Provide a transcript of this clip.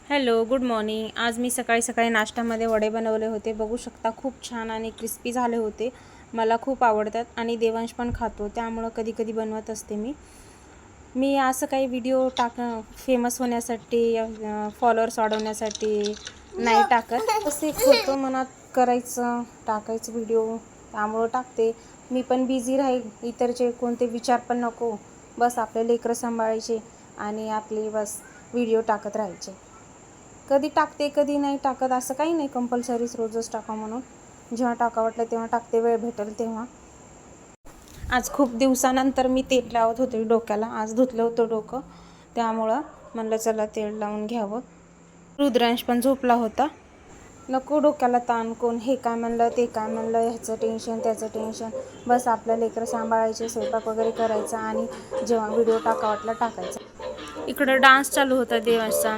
Hello, good morning. आज मी सकाळी सकाळी नाश्त्यामध्ये वडे बनवले होते. बघू शकता खूप छान आणि क्रिस्पी झाले होते. मला खूप आवडतात आणि देवांश पण खातो, त्यामुळं कधी कधी बनवत असते मी असं काही व्हिडिओ फेमस होण्यासाठी फॉलोअर्स वाढवण्यासाठी नाही टाकत. असं एक होतं मनात करायचं टाकायचं व्हिडिओ, त्यामुळं टाकते. मी पण बिझी राहील, इतरचे कोणते विचार पण नको, बस आपले लेकरं सांभाळायचे आणि आपले बस व्हिडिओ टाकत राहायचे. कधी टाकते कधी नाही टाकत, असं काही नाही कंपल्सरीच रोजच टाका म्हणून. जेव्हा टाका वाटलं तेव्हा टाकते, वेळ भेटेल तेव्हा. आज खूप दिवसानंतर मी तेल लावत होते डोक्याला. आज धुतलं होतं डोकं, त्यामुळं म्हणलं चला तेल लावून घ्यावं. रुद्रांश पण झोपला होता. नको डोक्याला ताण, कोण हे काय म्हणलं ते काय म्हणलं, ह्याचं टेन्शन त्याचं टेन्शन. बस आपल्या लेकरं सांभाळायचे, स्वयंपाक वगैरे करायचा आणि जेव्हा व्हिडिओ टाका वाटला टाकायचा. इकडं डान्स चालू होता देवांशचा.